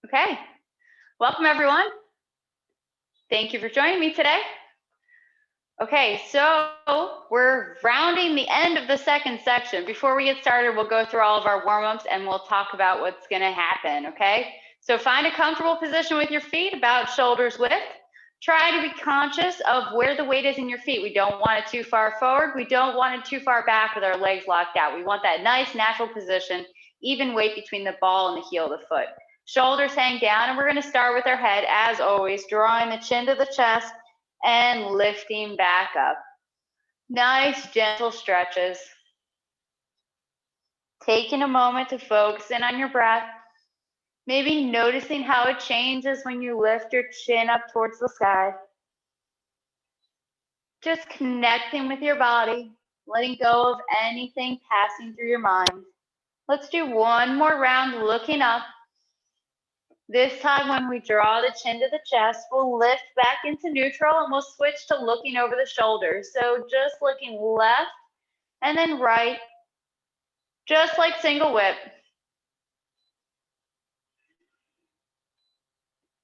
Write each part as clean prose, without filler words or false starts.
Okay, welcome everyone. Thank you for joining me today. Okay, so we're rounding the end of the second section. Before we get started, we'll go through all of our warm-ups and we'll talk about what's gonna happen, okay? So find a comfortable position with your feet about shoulders width. Try to be conscious of where the weight is in your feet. We don't want it too far forward. We don't want it too far back with our legs locked out. We want that nice natural position, even weight between the ball and the heel of the foot. Shoulders hang down, and we're gonna start with our head, as always, drawing the chin to the chest and lifting back up. Nice, gentle stretches. Taking a moment to focus in on your breath. Maybe noticing how it changes when you lift your chin up towards the sky. Just connecting with your body, letting go of anything passing through your mind. Let's do one more round looking up. This time when we draw the chin to the chest, we'll lift back into neutral and we'll switch to looking over the shoulders. So just looking left and then right, just like single whip.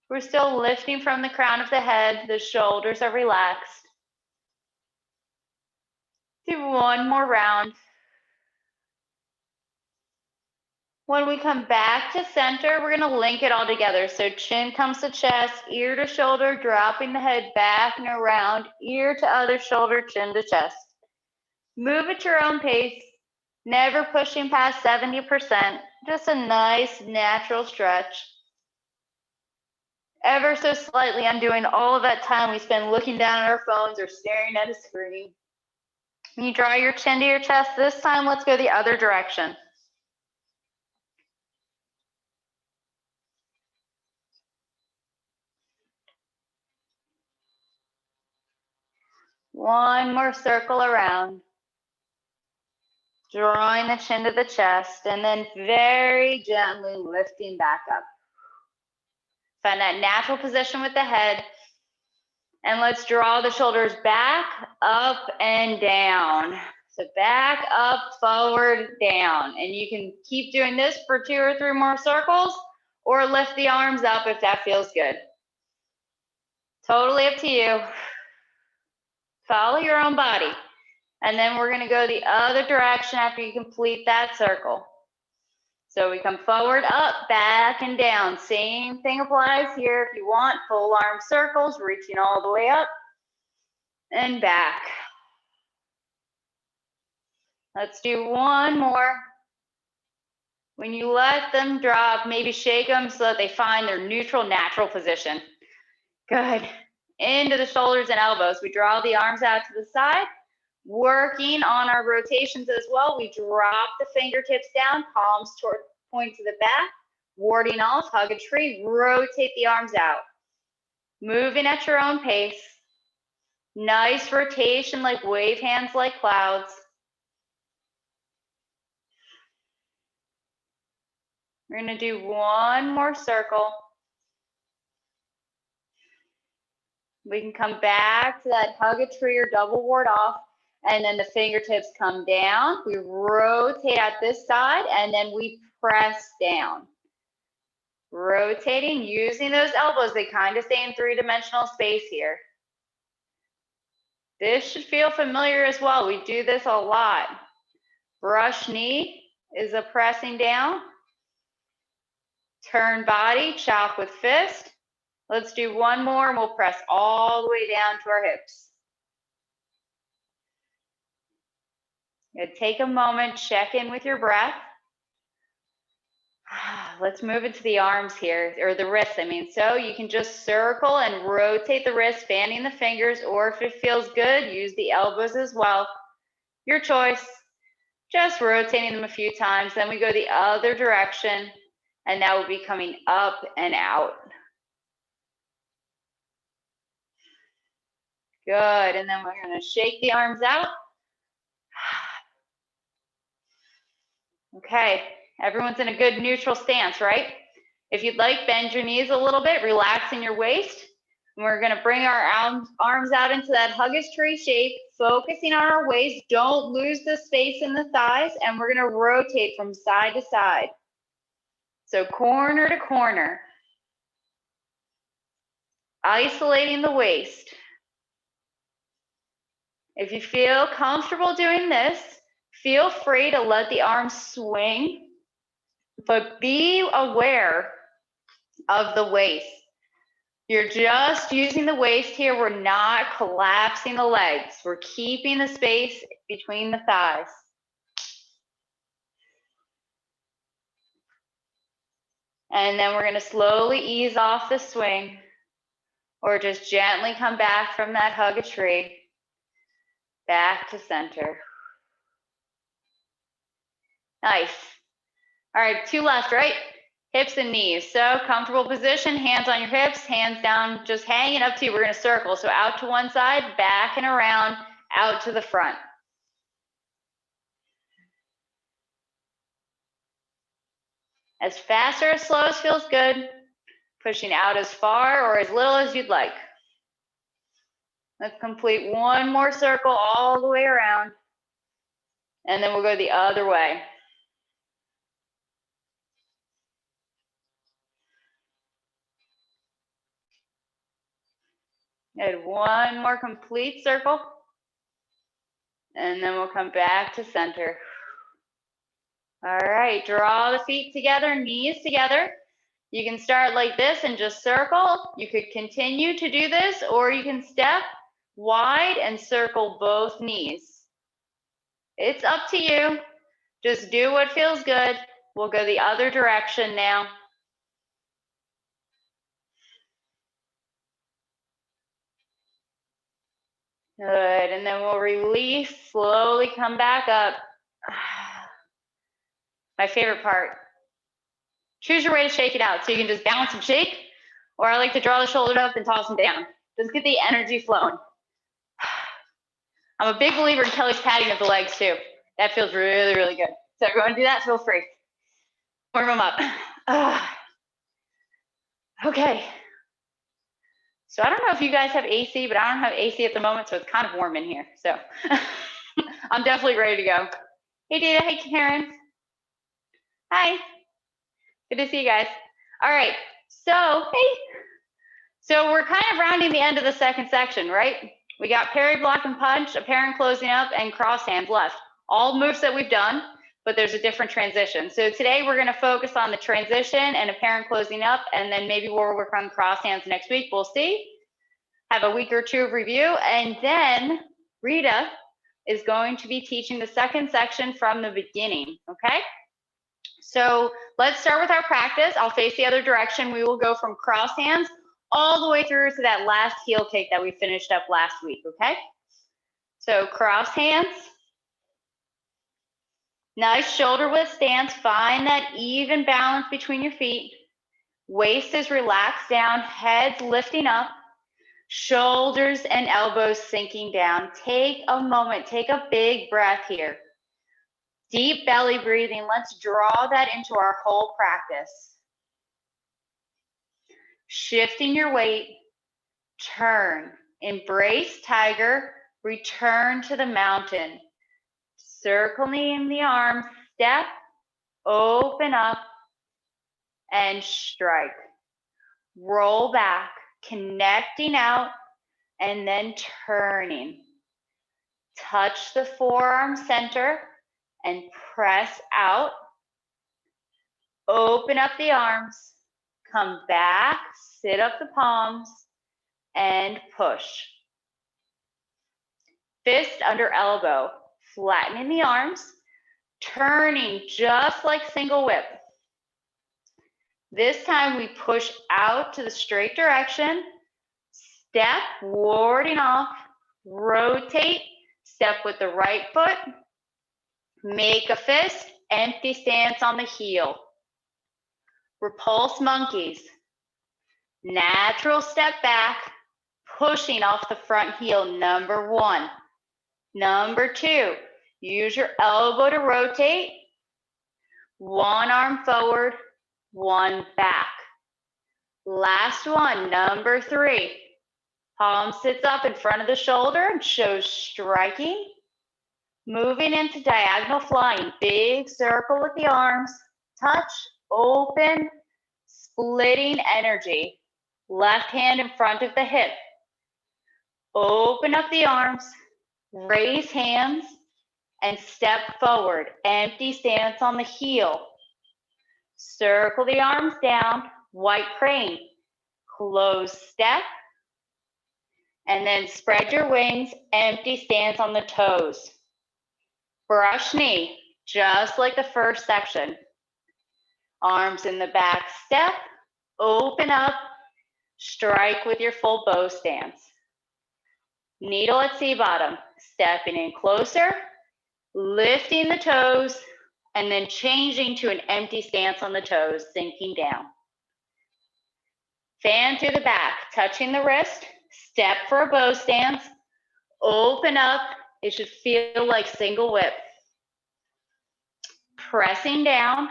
We're still lifting from the crown of the head. The shoulders are relaxed. Do one more round. When we come back to center, we're going to link it all together. So chin comes to chest, ear to shoulder, dropping the head back and around, ear to other shoulder, chin to chest. Move at your own pace, never pushing past 70%. Just a nice, natural stretch. Ever so slightly undoing all of that time we spend looking down at our phones or staring at a screen. When you draw your chin to your chest, this time let's go the other direction. One more circle around. Drawing the chin to the chest and then very gently lifting back up. Find that natural position with the head. And let's draw the shoulders back, up, and down. So back, up, forward, down. And you can keep doing this for 2 or 3 more circles or lift the arms up if that feels good. Totally up to you. Follow your own body. And then we're gonna go the other direction after you complete that circle. So we come forward, up, back, and down. Same thing applies here. If you want full arm circles, reaching all the way up and back. Let's do one more. When you let them drop, maybe shake them so that they find their neutral, natural position. Good. Into the shoulders and elbows. We draw the arms out to the side. Working on our rotations as well. We drop the fingertips down, palms toward point to the back. Warding off, hug a tree, rotate the arms out. Moving at your own pace. Nice rotation like wave hands like clouds. We're gonna do one more circle. We can come back to that hug a tree or double ward off, and then the fingertips come down. We rotate at this side, and then we press down. Rotating, using those elbows, they kind of stay in 3-dimensional space here. This should feel familiar as well. We do this a lot. Brush knee is a pressing down. Turn body, chop with fist. Let's do one more and we'll press all the way down to our hips. Take a moment, check in with your breath. Let's move into the arms here, or the wrists, I mean. So you can just circle and rotate the wrists, fanning the fingers, or if it feels good, use the elbows as well. Your choice. Just rotating them a few times. Then we go the other direction, and that will be coming up and out. Good, and then we're gonna shake the arms out. Okay, everyone's in a good neutral stance, right? If you'd like, bend your knees a little bit, relaxing your waist. And we're gonna bring our arms out into that huggish tree shape, focusing on our waist. Don't lose the space in the thighs, and we're gonna rotate from side to side. So corner to corner. isolating the waist. If you feel comfortable doing this, feel free to let the arms swing, but be aware of the waist. You're just using the waist here. We're not collapsing the legs. We're keeping the space between the thighs. And then we're going to slowly ease off the swing, or just gently come back from that hug a tree, back to center. Nice. All right, 2 left, right? Hips and knees. So comfortable position, hands on your hips, hands down, just hanging up to you. We're going to circle. So out to one side, back and around, out to the front. As fast or as slow as feels good. Pushing out as far or as little as you'd like. Let's complete one more circle all the way around. And then we'll go the other way. Good. One more complete circle. And then we'll come back to center. All right, draw the feet together, knees together. You can start like this and just circle. You could continue to do this, or you can step wide and circle both knees. It's up to you. Just do what feels good. We'll go the other direction now. Good, and then we'll release, slowly come back up. My favorite part. Choose your way to shake it out. So you can just bounce and shake, or I like to draw the shoulders up and toss them down. Just get the energy flowing. I'm a big believer in Kelly's patting of the legs too. That feels really, really good. So if you want to do that, feel free. Warm them up. Okay. So I don't know if you guys have AC, but I don't have AC at the moment, so it's kind of warm in here. So I'm definitely ready to go. Hey, Data. Hey, Karen. Hi. Good to see you guys. All right. So, hey. So we're kind of rounding the end of the second section, right? We got parry, block, and punch, apparent closing up, and cross hands left. All moves that we've done, but there's a different transition. So today we're going to focus on the transition and apparent closing up, and then maybe we'll work on cross hands next week. We'll see. Have a week or two of review, and then Rita is going to be teaching the second section from the beginning, okay? So let's start with our practice. I'll face the other direction. We will go from cross hands all the way through to that last heel kick that we finished up last week, okay? So cross hands. Nice shoulder width stance. Find that even balance between your feet. Waist is relaxed down, head's lifting up, shoulders and elbows sinking down. Take a moment, take a big breath here. Deep belly breathing. Let's draw that into our whole practice. Shifting your weight, turn, embrace tiger, return to the mountain. Circling the arms, step, open up, and strike. Roll back, connecting out, and then turning. Touch the forearm center and press out. Open up the arms, come back, sit up the palms, and push. Fist under elbow, flattening the arms, turning just like single whip. This time we push out to the straight direction, step, warding off, rotate, step with the right foot, make a fist, empty stance on the heel. Repulse monkeys. Natural step back, pushing off the front heel, number 1. Number 2, use your elbow to rotate. 1 arm forward, 1 back. Last one, number 3. Palm sits up in front of the shoulder and shows striking. Moving into diagonal flying, big circle with the arms, touch, open, splitting energy. Left hand in front of the hip. Open up the arms, raise hands, and step forward. Empty stance on the heel. Circle the arms down, white crane. Close step, and then spread your wings, empty stance on the toes. Brush knee, just like the first section. Arms in the back, step, open up, strike with your full bow stance. Needle at C-bottom, stepping in closer, lifting the toes, and then changing to an empty stance on the toes, sinking down. Fan through the back, touching the wrist, step for a bow stance, open up, it should feel like single whip. Pressing down,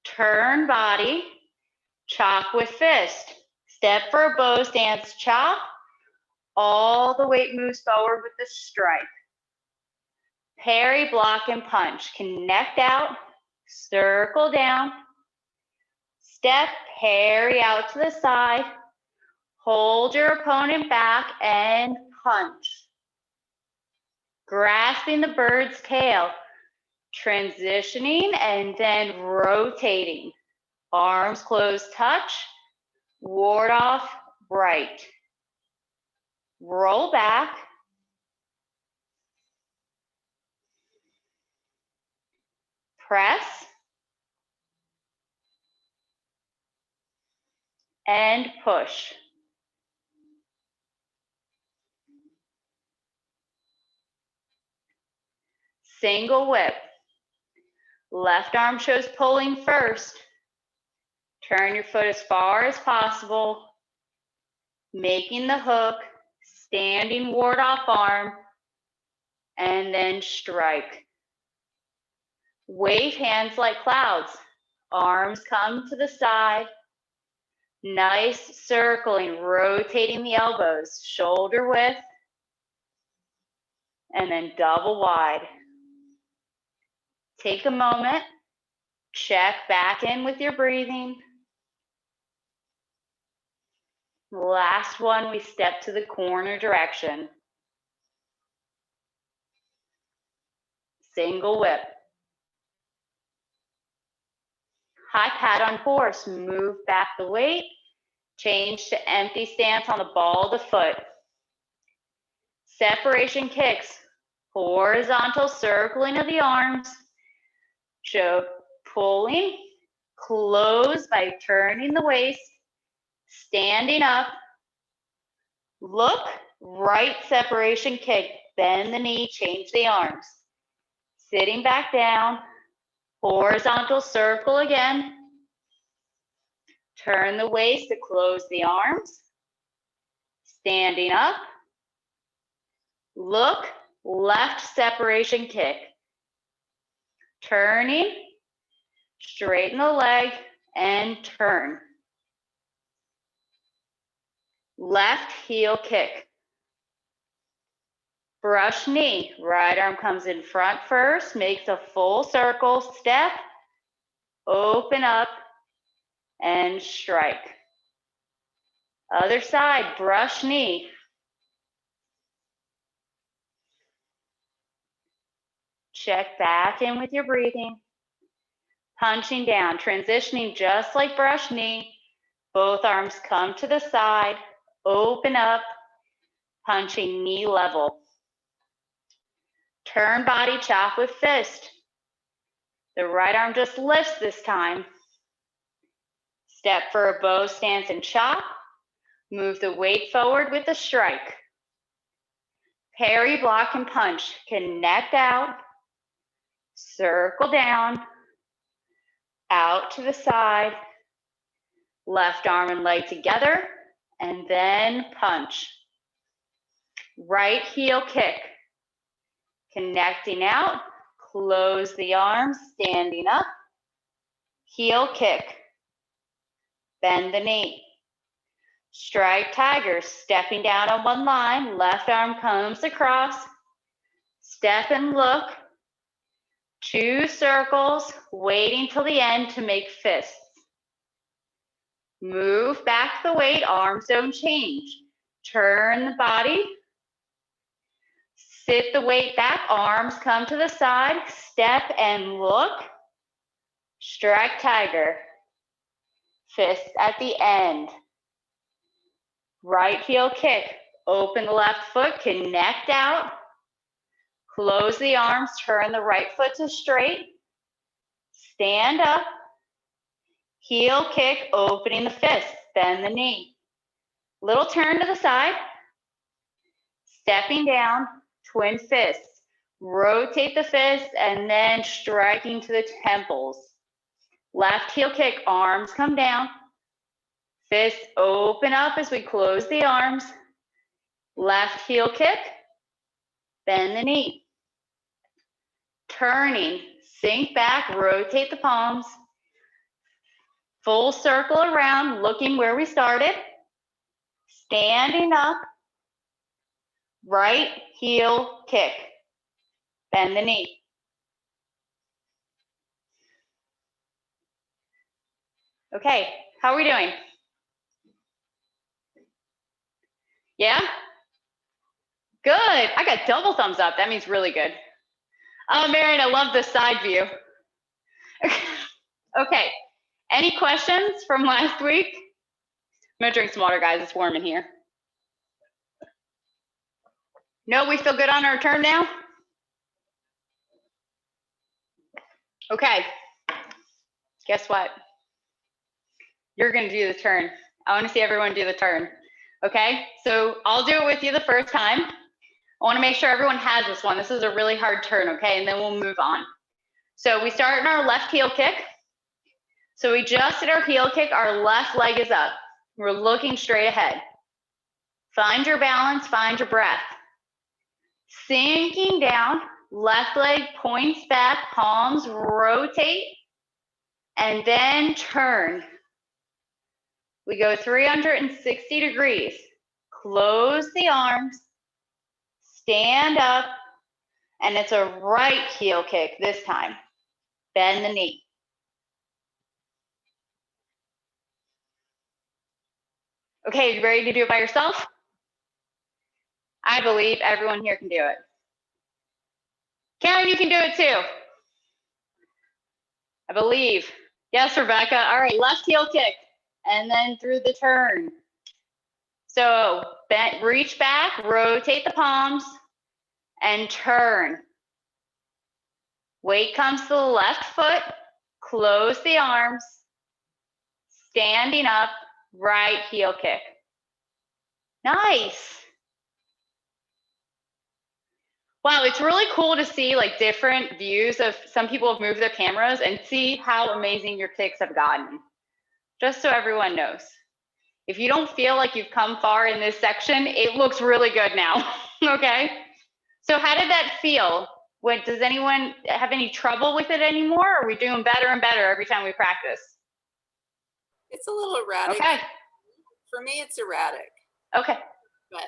turn body, chop with fist. Step for a bow stance, chop, all the weight moves forward with the strike. Parry, block, and punch. Connect out, circle down, step, parry out to the side, hold your opponent back and punch. Grasping the bird's tail, transitioning and then rotating. Arms closed, touch, ward off, right. Roll back. Press. And push. Single whip. Left arm shows pulling first. Turn your foot as far as possible, making the hook, standing ward off arm, and then strike. Wave hands like clouds. Arms come to the side. Nice circling, rotating the elbows, shoulder width, and then double wide. Take a moment, check back in with your breathing. Last one, we step to the corner direction. Single whip. High pat on horse, move back the weight, change to empty stance on the ball of the foot. Separation kicks, horizontal circling of the arms, show pulling, close by turning the waist, standing up, look, right separation kick, bend the knee, change the arms. Sitting back down, horizontal circle again. Turn the waist to close the arms. Standing up. Look, left separation kick. Turning, straighten the leg and turn. Left heel kick. Brush knee, right arm comes in front first, makes a full circle, step, open up, and strike. Other side, brush knee. Check back in with your breathing. Punching down, transitioning just like brush knee. Both arms come to the side, open up, punching knee level. Turn body, chop with fist. The right arm just lifts this time. Step for a bow stance and chop. Move the weight forward with the strike. Parry, block, and punch. Connect out. Circle down. Out to the side. Left arm and leg together. And then punch. Right heel kick. Connecting out. Close the arms. Standing up. Heel kick. Bend the knee. Strike tiger, stepping down on one line, left arm comes across, step and look, 2 circles, waiting till the end to make fists. Move back the weight, arms don't change. Turn the body. Sit the weight back, arms come to the side, step and look. Strike tiger. Fist at the end. Right heel kick. Open the left foot, connect out. Close the arms, turn the right foot to straight. Stand up. Heel kick, opening the fist, bend the knee. Little turn to the side. Stepping down, twin fists. Rotate the fist and then striking to the temples. Left heel kick, arms come down. Fists open up as we close the arms. Left heel kick, bend the knee. Turning, sink back, rotate the palms. Full circle around, looking where we started. Standing up. Right heel kick, bend the knee. Okay, how are we doing? Yeah? Good. I got double thumbs up. That means really good. Oh, Marion, I love the side view. Okay, any questions from last week? I'm gonna drink some water, guys. It's warm in here. No, we feel good on our turn now? Okay, guess what? You're gonna do the turn. I wanna see everyone do the turn. Okay, so I'll do it with you the first time. I wanna make sure everyone has this one. This is a really hard turn, okay? And then we'll move on. So we start in our left heel kick. So we just did our heel kick, our left leg is up. We're looking straight ahead. Find your balance, find your breath. Sinking down, left leg points back, palms rotate, and then turn. We go 360 degrees. Close the arms, stand up, and it's a right heel kick this time. Bend the knee. Okay, you ready to do it by yourself? I believe everyone here can do it. Karen, you can do it too. I believe. Yes, Rebecca. All right, left heel kick, and then through the turn. So reach back, rotate the palms, and turn. Weight comes to the left foot, close the arms, standing up, right heel kick. Nice. Wow, it's really cool to see like different views of some people have moved their cameras and see how amazing your kicks have gotten. Just so everyone knows. If you don't feel like you've come far in this section, it looks really good now, okay? So how did that feel? Does anyone have any trouble with it anymore? Or are we doing better and better every time we practice? It's a little erratic. Okay. For me, it's erratic. Okay. But,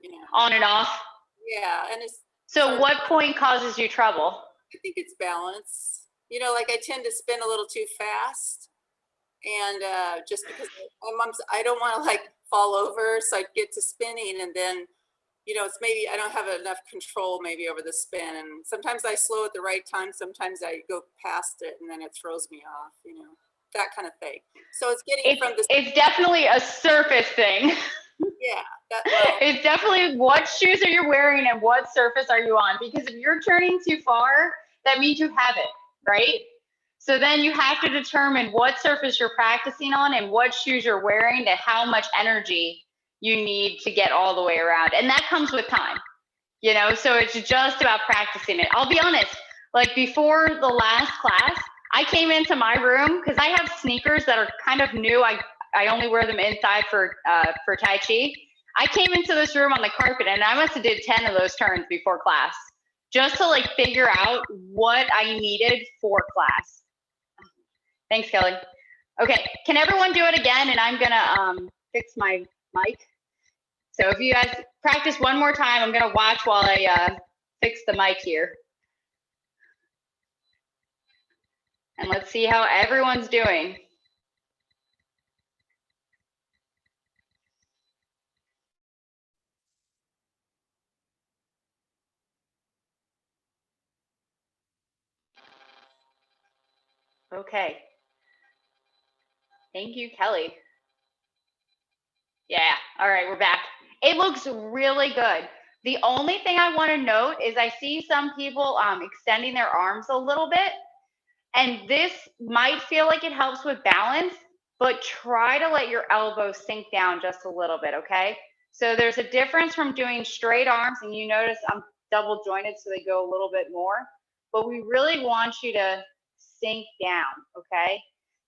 you know. On and off? Yeah, and it's. So what point causes you trouble? I think it's balance. You know, like I tend to spin a little too fast. And just because I don't want to like fall over, so I get to spinning and then, you know, it's maybe I don't have enough control maybe over the spin, and sometimes I slow at the right time, sometimes I go past it and then it throws me off, you know, that kind of thing. So it's getting from this. It's definitely a surface thing. Yeah. It's definitely what shoes are you wearing and what surface are you on, because if you're turning too far, that means you have it, right? So then you have to determine what surface you're practicing on and what shoes you're wearing and how much energy you need to get all the way around. And that comes with time, you know, so it's just about practicing it. I'll be honest, like before the last class, I came into my room because I have sneakers that are kind of new. I only wear them inside for Tai Chi. I came into this room on the carpet and I must have did 10 of those turns before class just to like figure out what I needed for class. Thanks, Kelly. Okay, can everyone do it again? And I'm gonna fix my mic. So if you guys practice one more time, I'm gonna watch while I fix the mic here. And let's see how everyone's doing. Okay. Thank you, Kelly. Yeah. All right, we're back. It looks really good. The only thing I want to note is I see some people extending their arms a little bit, and this might feel like it helps with balance, but try to let your elbows sink down just a little bit, okay? So there's a difference from doing straight arms, and you notice I'm double jointed so they go a little bit more, but we really want you to sink down, okay?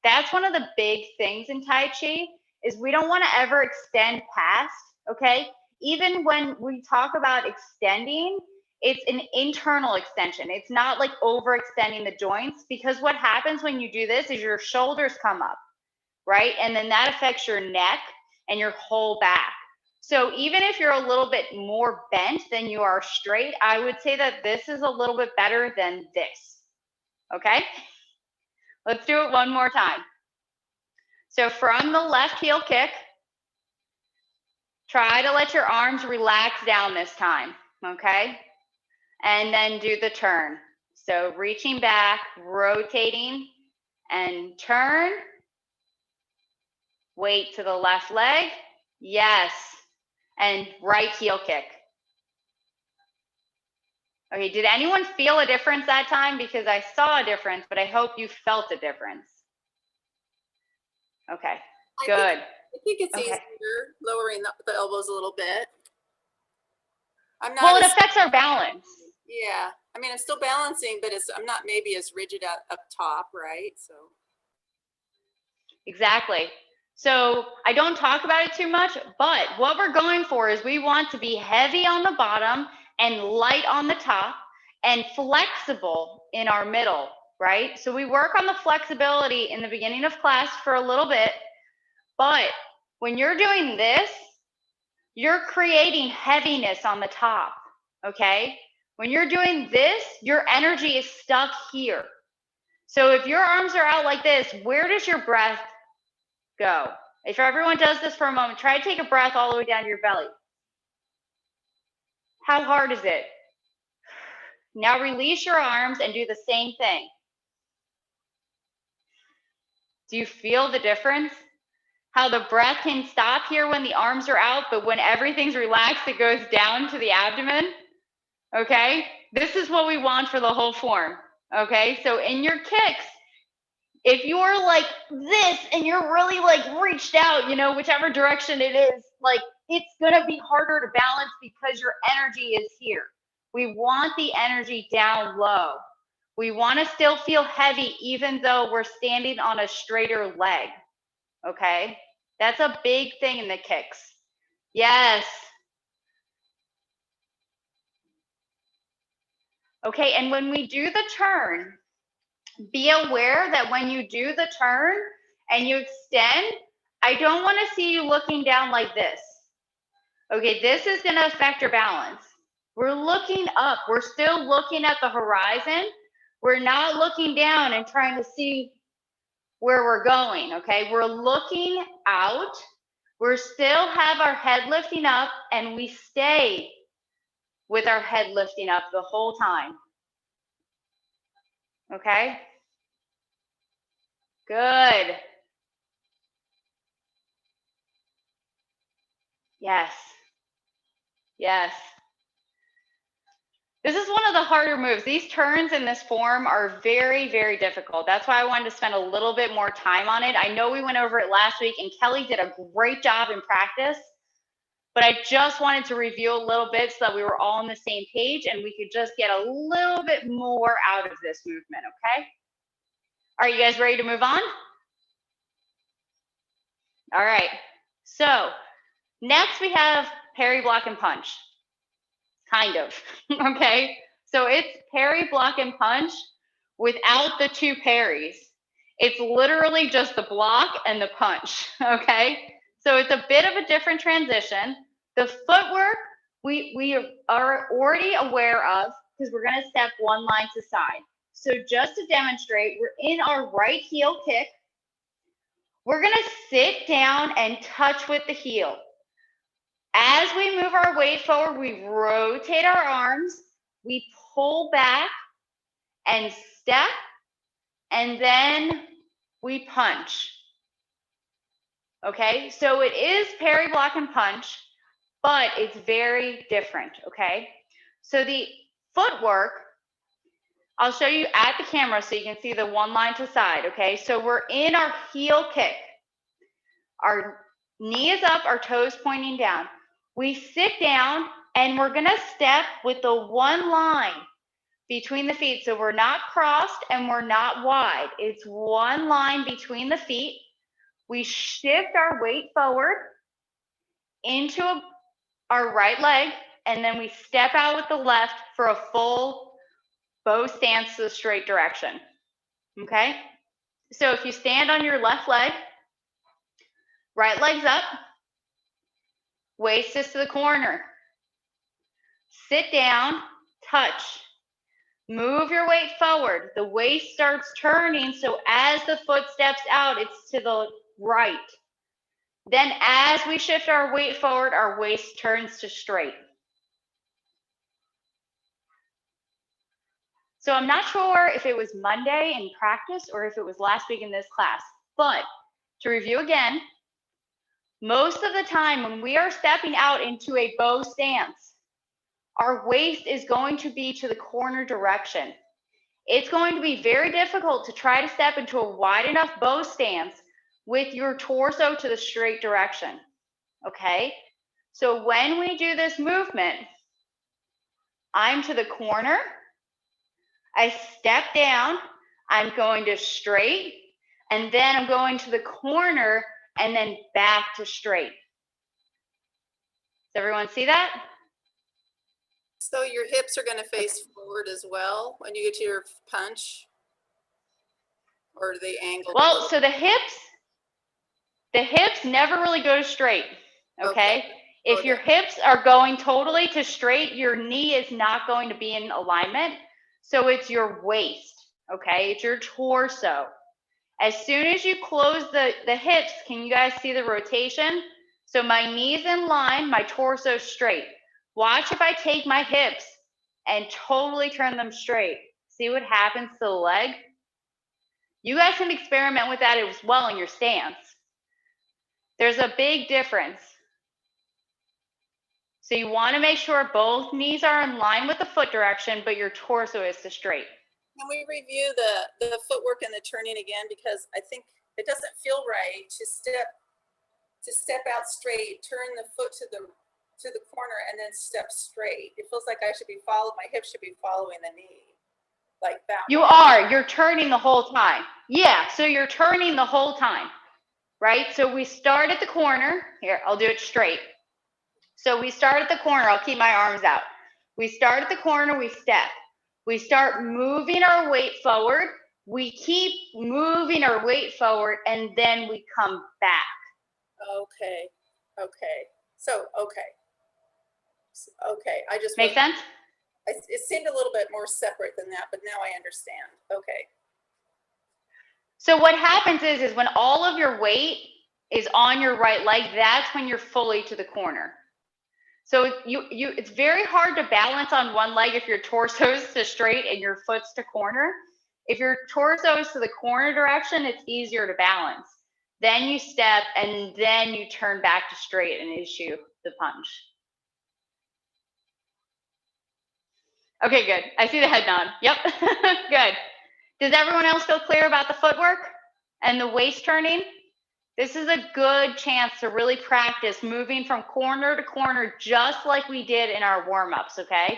That's one of the big things in Tai Chi is we don't want to ever extend past, okay? Even when we talk about extending, it's an internal extension. It's not like overextending the joints, because what happens when you do this is your shoulders come up, right? And then that affects your neck and your whole back. So even if you're a little bit more bent than you are straight, I would say that this is a little bit better than this, okay? Let's do it one more time. So from the left heel kick, try to let your arms relax down this time, okay? And then do the turn. So reaching back, rotating, and turn. Weight to the left leg. Yes. And right heel kick. Okay, did anyone feel a difference that time? Because I saw a difference, but I hope you felt a difference. Okay, good. I think it's easier lowering the elbows a little bit. Well, it affects our balance. Yeah, I mean, I'm still balancing, but I'm not maybe as rigid up top, right? So. Exactly. So I don't talk about it too much, but what we're going for is we want to be heavy on the bottom and light on the top and flexible in our middle, right? So we work on the flexibility in the beginning of class for a little bit, but when you're doing this, you're creating heaviness on the top, okay? When you're doing this, your energy is stuck here. So if your arms are out like this, where does your breath go? If everyone does this for a moment, try to take a breath all the way down to your belly. How hard is it? Now release your arms and do the same thing. Do you feel the difference? How the breath can stop here when the arms are out, but when everything's relaxed, it goes down to the abdomen. Okay? This is what we want for the whole form. Okay? So in your kicks, if you're like this and you're really like reached out, you know, whichever direction it is, like it's going to be harder to balance because your energy is here. We want the energy down low. We want to still feel heavy even though we're standing on a straighter leg. Okay? That's a big thing in the kicks. Yes. Okay, and when we do the turn, be aware that when you do the turn and you extend, I don't want to see you looking down like this. Okay, this is going to affect your balance. We're looking up. We're still looking at the horizon. We're not looking down and trying to see where we're going, okay? We're looking out. We still have our head lifting up, and we stay with our head lifting up the whole time. Okay? Good. Yes. Yes. This is one of the harder moves. These turns in this form are very, very difficult. That's why I wanted to spend a little bit more time on it. I know we went over it last week, and Kelly did a great job in practice, but I just wanted to review a little bit so that we were all on the same page and we could just get a little bit more out of this movement, okay? Are you guys ready to move on? All right. So next we have parry, block, and punch. Kind of, okay? So it's parry, block, and punch without the two parries. It's literally just the block and the punch, okay? So it's a bit of a different transition. The footwork, we are already aware of because we're gonna step one line to side. So just to demonstrate, we're in our right heel kick. We're gonna sit down and touch with the heel. As we move our weight forward, we rotate our arms, we pull back and step and then we punch. Okay, so it is parry, block, and punch, but it's very different, okay? So the footwork, I'll show you at the camera so you can see the one line to side, okay? So we're in our heel kick. Our knee is up, our toes pointing down. We sit down and we're gonna step with the one line between the feet. So we're not crossed and we're not wide. It's one line between the feet. We shift our weight forward into our right leg, and then we step out with the left for a full bow stance to the straight direction. Okay? So if you stand on your left leg, right leg's up, waist is to the corner. Sit down, touch. Move your weight forward. The waist starts turning, so as the foot steps out, it's to the right. Then as we shift our weight forward, our waist turns to straight. So I'm not sure if it was Monday in practice or if it was last week in this class, but to review again, most of the time when we are stepping out into a bow stance, our waist is going to be to the corner direction. It's going to be very difficult to try to step into a wide enough bow stance with your torso to the straight direction, okay? So when we do this movement, I'm to the corner, I step down, I'm going to straight, and then I'm going to the corner and then back to straight. Does everyone see that? So your hips are going to face forward as well when you get to your punch? Or are they angled? Well, so the hips never really go straight, okay? If your hips are going totally to straight, your knee is not going to be in alignment. So it's your waist, okay? It's your torso. As soon as you close the hips, can you guys see the rotation? So my knee's in line, my torso's straight. Watch if I take my hips and totally turn them straight. See what happens to the leg? You guys can experiment with that as well in your stance. There's a big difference. So you want to make sure both knees are in line with the foot direction, but your torso is to straight. Can we review the footwork and the turning again? Because I think it doesn't feel right to step out straight, turn the foot to the corner, and then step straight. It feels like I should be my hips should be following the knee, like that. You are. You're turning the whole time. Yeah. So you're turning the whole time, right? So we start at the corner. Here, I'll do it straight. So we start at the corner. I'll keep my arms out. We start at the corner. We step. We start moving our weight forward. We keep moving our weight forward, and then we come back. Okay. So, okay. I just Make sense? It seemed a little bit more separate than that, but now I understand. Okay. So what happens is when all of your weight is on your right leg, that's when you're fully to the corner. So it's very hard to balance on one leg if your torso's to straight and your foot's to corner. If your torso is to the corner direction, it's easier to balance. Then you step and then you turn back to straight and issue the punch. Okay, good. I see the head nod. Yep, good. Does everyone else feel clear about the footwork and the waist turning? This is a good chance to really practice moving from corner to corner, just like we did in our warm-ups, okay?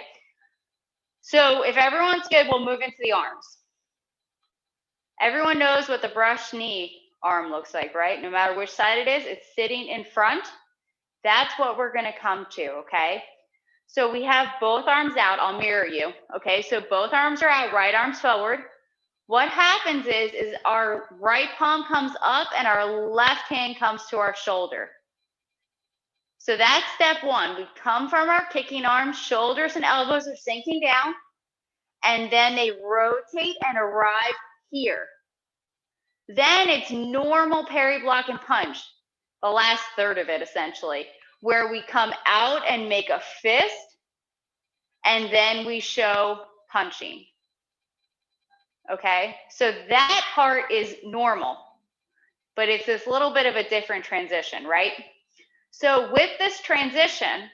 So if everyone's good, we'll move into the arms. Everyone knows what the brush knee arm looks like, right? No matter which side it is, it's sitting in front. That's what we're gonna come to, okay? So we have both arms out. I'll mirror you, okay? So both arms are out, right arm's forward. What happens is our right palm comes up and our left hand comes to our shoulder. So that's step one. We come from our kicking arms, shoulders and elbows are sinking down, and then they rotate and arrive here. Then it's normal parry, block, and punch, the last third of it essentially, where we come out and make a fist, and then we show punching. Okay, so that part is normal, but it's this little bit of a different transition, right? So with this transition,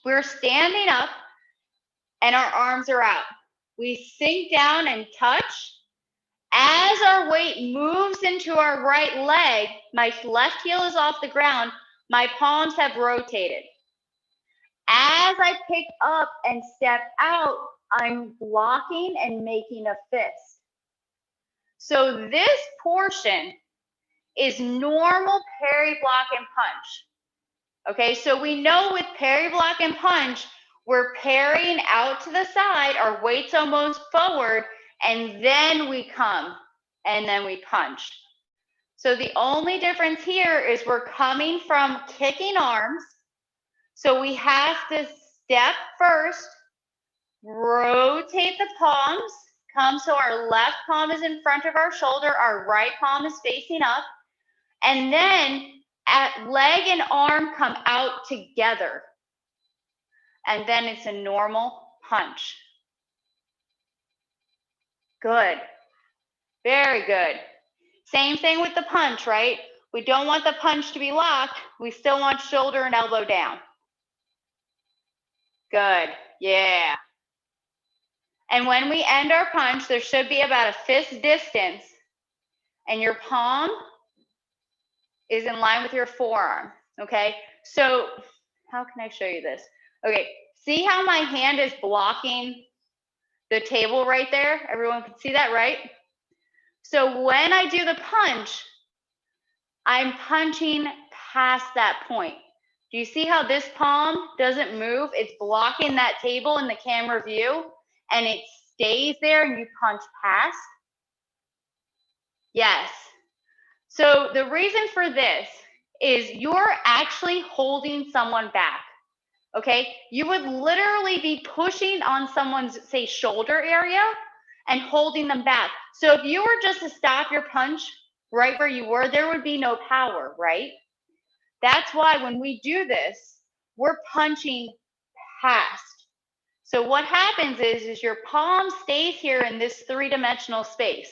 we're standing up and our arms are out. We sink down and touch. As our weight moves into our right leg, my left heel is off the ground, my palms have rotated. As I pick up and step out, I'm blocking and making a fist. So this portion is normal parry, block, and punch. Okay, so we know with parry, block, and punch, we're parrying out to the side, our weight's almost forward, and then we come, and then we punch. So the only difference here is we're coming from kicking arms, so we have to step first, rotate the palms, come so our left palm is in front of our shoulder, our right palm is facing up, and then leg and arm come out together. And then it's a normal punch. Good. Very good. Same thing with the punch, right? We don't want the punch to be locked. We still want shoulder and elbow down. Good. Yeah. And when we end our punch, there should be about a fist distance, and your palm is in line with your forearm. Okay. So how can I show you this? Okay. See how my hand is blocking the table right there? Everyone can see that, right? So when I do the punch, I'm punching past that point. Do you see how this palm doesn't move? It's blocking that table in the camera view, and it stays there and you punch past? Yes. So the reason for this is you're actually holding someone back. Okay, you would literally be pushing on someone's, say, shoulder area and holding them back. So if you were just to stop your punch right where you were, there would be no power, right? That's why when we do this, we're punching past. So what happens is your palm stays here in this three-dimensional space,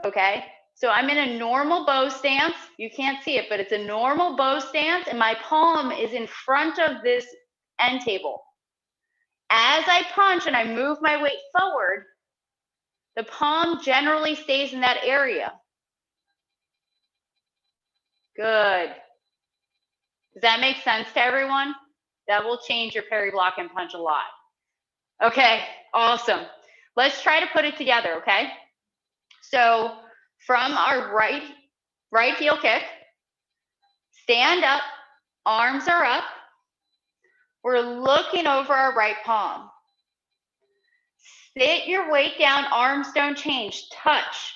okay? So I'm in a normal bow stance. You can't see it, but it's a normal bow stance, and my palm is in front of this end table. As I punch and I move my weight forward, the palm generally stays in that area. Good. Does that make sense to everyone? That will change your parry, block, and punch a lot. Okay, awesome. Let's try to put it together, okay? So from our right heel kick, stand up, arms are up. We're looking over our right palm. Sit your weight down, arms don't change, touch.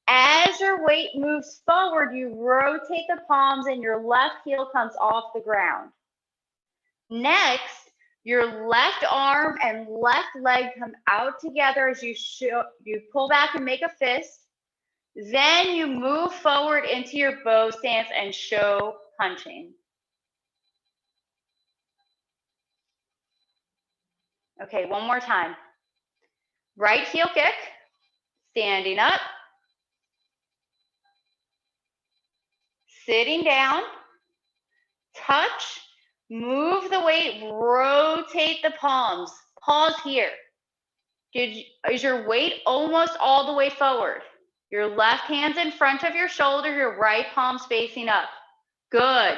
As your weight moves forward, you rotate the palms and your left heel comes off the ground. Next, your left arm and left leg come out together as you pull back and make a fist. Then you move forward into your bow stance and show punching. Okay, one more time. Right heel kick, standing up, sitting down, touch, move the weight, rotate the palms. Pause here. Is your weight almost all the way forward? Your left hand's in front of your shoulder, your right palm's facing up. Good.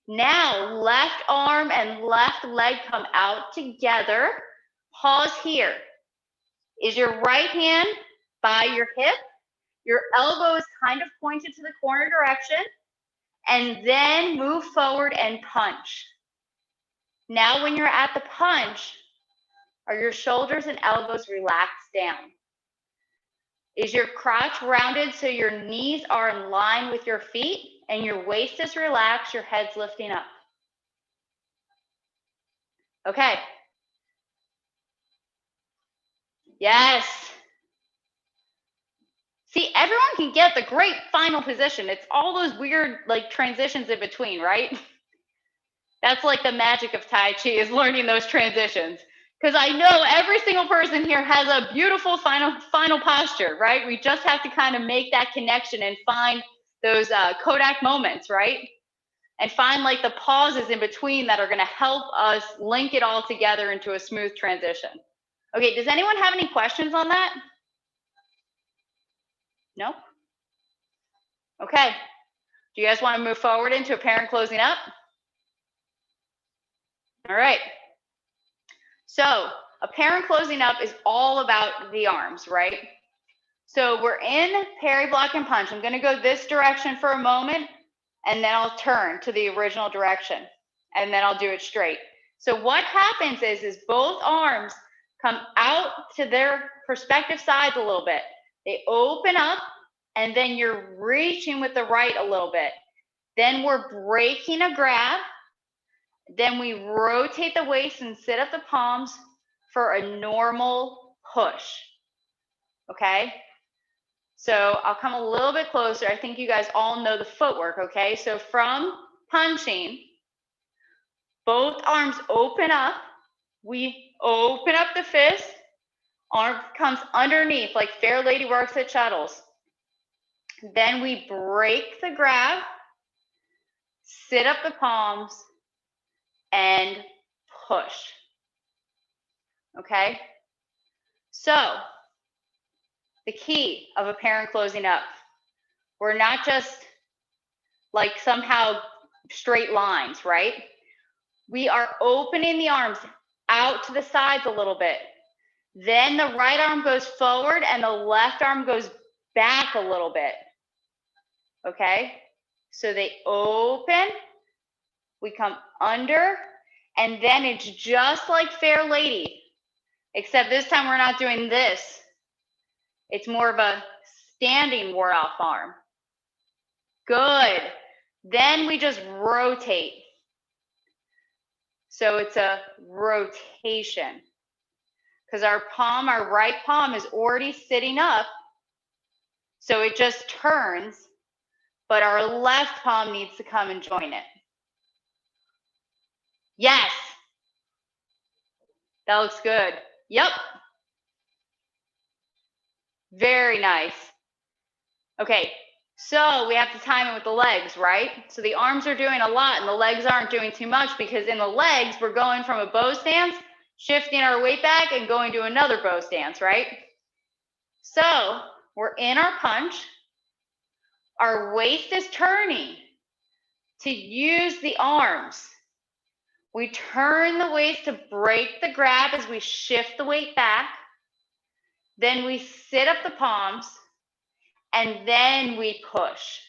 Now, left arm and left leg come out together. Pause here. Is your right hand by your hip? Your elbow is kind of pointed to the corner direction. And then move forward and punch. Now, when you're at the punch, are your shoulders and elbows relaxed down? Is your crotch rounded so your knees are in line with your feet and your waist is relaxed, your head's lifting up? Okay. Yes. See, everyone can get the great final position. It's all those weird like transitions in between, right? That's like the magic of Tai Chi, is learning those transitions. Because I know every single person here has a beautiful final posture, right? We just have to kind of make that connection and find those Kodak moments, right? And find like the pauses in between that are going to help us link it all together into a smooth transition. Okay, does anyone have any questions on that? No? Okay. Do you guys want to move forward into a parent closing up? All right. So a parent closing up is all about the arms, right? So we're in parry, block, and punch. I'm going to go this direction for a moment, and then I'll turn to the original direction, and then I'll do it straight. So what happens is both arms come out to their respective sides a little bit. They open up, and then you're reaching with the right a little bit. Then we're breaking a grab. Then we rotate the waist and sit up the palms for a normal push. Okay? So I'll come a little bit closer. I think you guys all know the footwork, okay? So from punching, both arms open up. We open up the fist. Arm comes underneath like Fair Lady works at shuttles. Then we break the grab, sit up the palms, and push. Okay? So the key of a parent closing up, we're not just like somehow straight lines, right? We are opening the arms out to the sides a little bit. Then the right arm goes forward and the left arm goes back a little bit. Okay? So they open, we come under, and then it's just like Fair Lady, except this time we're not doing this. It's more of a standing ward-off arm. Good. Then we just rotate. So it's a rotation. Because our palm, our right palm is already sitting up. So it just turns, but our left palm needs to come and join it. Yes. That looks good. Yep. Very nice. Okay, so we have to time it with the legs, right? So the arms are doing a lot and the legs aren't doing too much, because in the legs, we're going from a bow stance, shifting our weight back and going to another bow stance, right? So we're in our punch. Our waist is turning to use the arms. We turn the waist to break the grab as we shift the weight back. Then we sit up the palms, and then we push.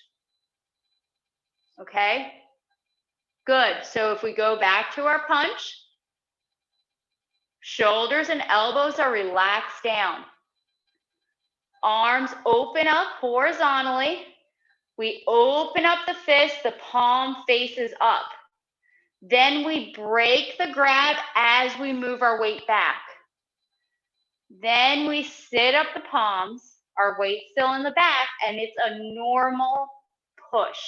Okay? Good. So if we go back to our punch, shoulders and elbows are relaxed down. Arms open up horizontally. We open up the fist, the palm faces up. Then we break the grab as we move our weight back. Then we sit up the palms, our weight still in the back, and it's a normal push.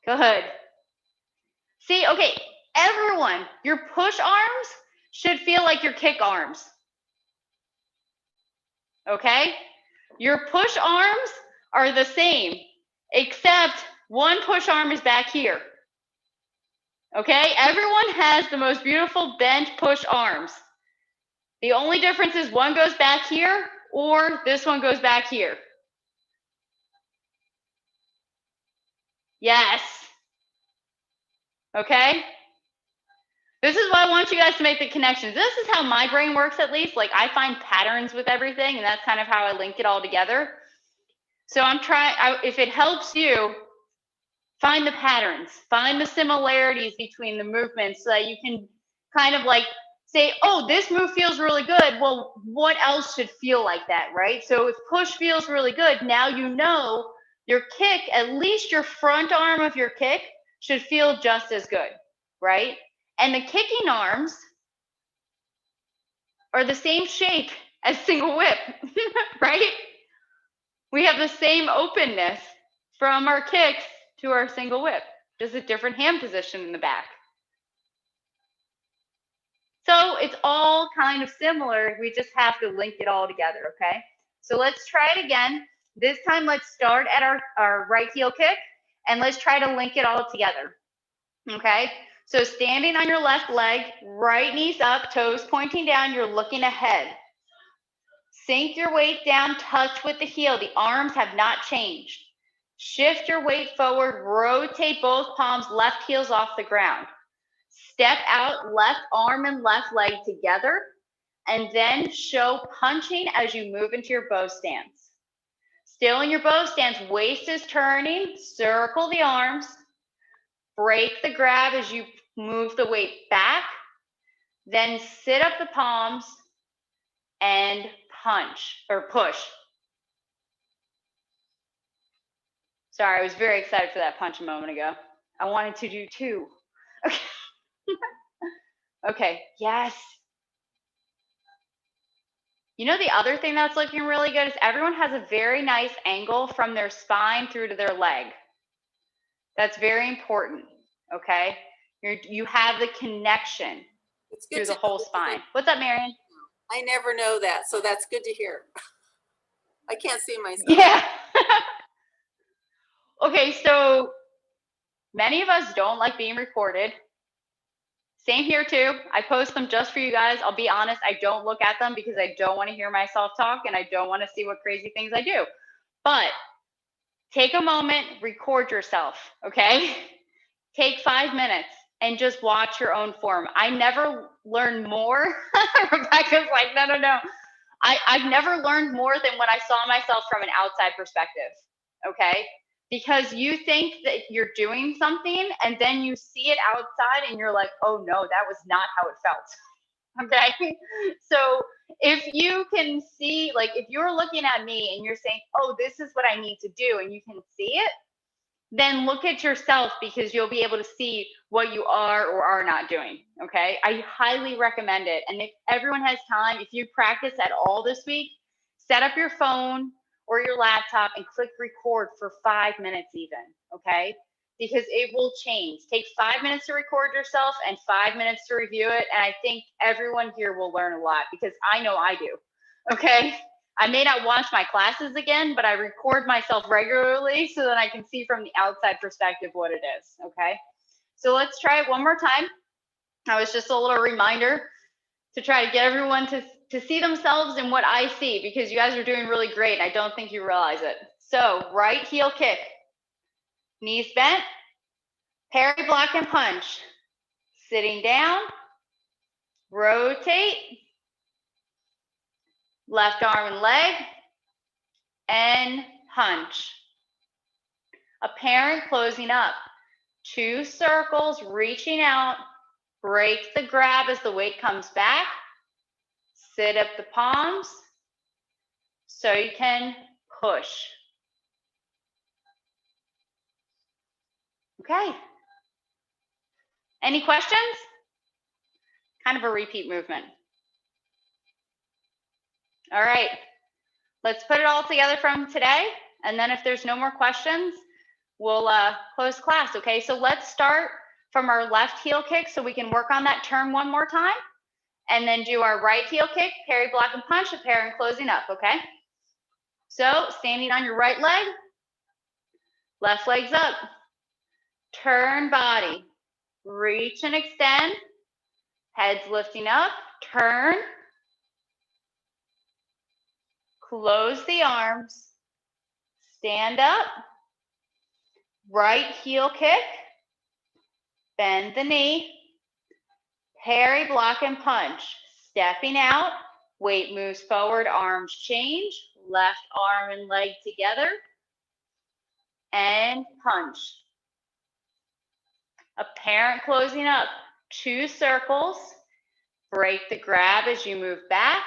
Good. See, okay, everyone, your push arms should feel like your kick arms. Okay? Your push arms are the same, except one push arm is back here. Okay? Everyone has the most beautiful bent push arms. The only difference is one goes back here or this one goes back here. Yes. Okay? This is why I want you guys to make the connections. This is how my brain works, at least. Like, I find patterns with everything, and that's kind of how I link it all together. So I'm trying, if it helps you, find the patterns, find the similarities between the movements so that you can kind of like say, oh, this move feels really good. Well, what else should feel like that, right? So if push feels really good, now you know your kick, at least your front arm of your kick should feel just as good, right? And the kicking arms are the same shape as single whip, right? We have the same openness from our kicks to our single whip, just a different hand position in the back. So it's all kind of similar. We just have to link it all together, okay? So let's try it again. This time, let's start at our right heel kick, and let's try to link it all together, okay? So standing on your left leg, right knee's up, toes pointing down, you're looking ahead. Sink your weight down, touch with the heel. The arms have not changed. Shift your weight forward, rotate both palms, left heels off the ground. Step out, left arm and left leg together, and then show punching as you move into your bow stance. Still in your bow stance, waist is turning, circle the arms, break the grab as you move the weight back, then sit up the palms and punch or push. Sorry, I was very excited for that punch a moment ago. I wanted to do two. Okay. Okay, yes. You know, the other thing that's looking really good is everyone has a very nice angle from their spine through to their leg. That's very important, okay? You have the connection through the whole spine. What's up, Marion? I never know that, so that's good to hear. I can't see myself. Yeah. Okay, so many of us don't like being recorded. Same here too. I post them just for you guys. I'll be honest, I don't look at them because I don't want to hear myself talk and I don't want to see what crazy things I do. But take a moment, record yourself, okay? Take 5 minutes and just watch your own form. I never learned more. Rebecca's like, no. I've never learned more than when I saw myself from an outside perspective, okay? Because you think that you're doing something and then you see it outside and you're like, oh no, that was not how it felt, okay? So if you can see, like if you're looking at me and you're saying, oh, this is what I need to do, and you can see it, then look at yourself because you'll be able to see what you are or are not doing, okay? I highly recommend it. And if everyone has time, if you practice at all this week, set up your phone or your laptop and click record for 5 minutes even, okay? Because it will change. Take 5 minutes to record yourself and 5 minutes to review it. And I think everyone here will learn a lot because I know I do, okay? I may not watch my classes again, but I record myself regularly so that I can see from the outside perspective what it is, okay? So let's try it one more time. That was just a little reminder to try to get everyone to see themselves in what I see because you guys are doing really great and I don't think you realize it. So right heel kick, knees bent, parry, block, and punch. Sitting down, rotate, left arm and leg, and punch. Apparent closing up. 2 circles, reaching out, break the grab as the weight comes back, sit up the palms so you can push. Okay. Any questions? Kind of a repeat movement. All right. Let's put it all together from today. And then if there's no more questions, we'll close class, okay? So let's start from our left heel kick so we can work on that turn one more time. And then do our right heel kick, parry, block, and punch, a pair and closing up, okay? So standing on your right leg, left leg's up, turn body, reach and extend, head's lifting up, turn, close the arms, stand up, right heel kick, bend the knee, parry, block, and punch, stepping out, weight moves forward, arms change, left arm and leg together, and punch. Apparent closing up, 2 circles, break the grab as you move back,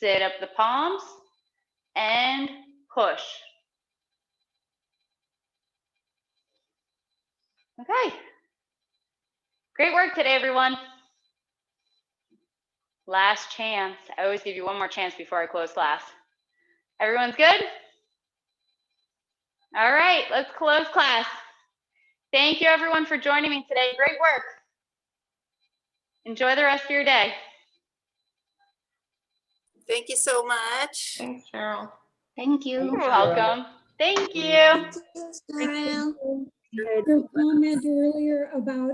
sit up the palms, and push. Okay. Great work today, everyone. Last chance. I always give you one more chance before I close class. Everyone's good? All right, let's close class. Thank you, everyone, for joining me today. Great work. Enjoy the rest of your day. Thank you so much. Thanks, Cheryl. Thank you. You're welcome. Thank you. Your comment earlier about